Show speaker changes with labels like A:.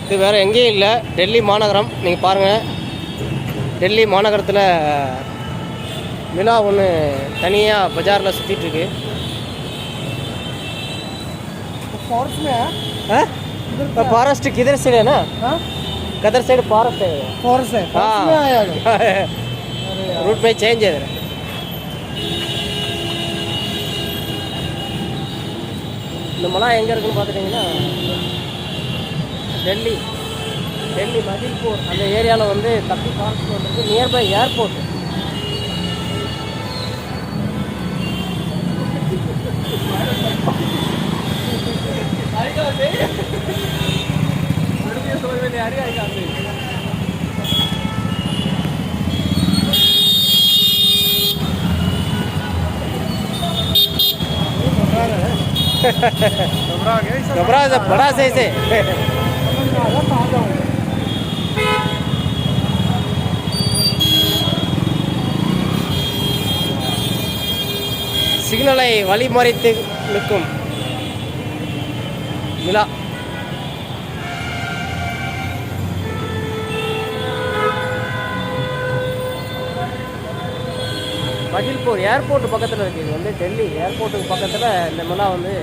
A: இது வேறு எங்கேயும் இல்லை, டெல்லி மாநகரம். நீங்கள் பாருங்கள், டெல்லி மாநகரத்தில் மிலா ஒன்று தனியாக பஜாரில் சுற்றிட்டுருக்கு. ஃபாரஸ்ट किधर से है ना? कदर साइड फॉरेस्ट है.
B: फॉरेस्ट है.
A: हाँ.
B: में आया
A: रूट पे चेंज है. இந்த மலை எங்கே இருக்குன்னு பார்த்துட்டிங்கன்னா டெல்லி மதில்பூர் அந்த ஏரியாவில் வந்து தப்பி ஃபாரஸ்ட் வந்துருக்கு, நியர்பை ஏர்போர்ட். घबरा बड़ा सही से சிக்னலை வழிமறித்து நிற்கும் மிலா. மதில்பூர் ஏர்போர்ட் பக்கத்தில் இருக்குது. இது வந்து டெல்லி ஏர்போர்ட்டுக்கு பக்கத்தில் இந்த மிலா வந்து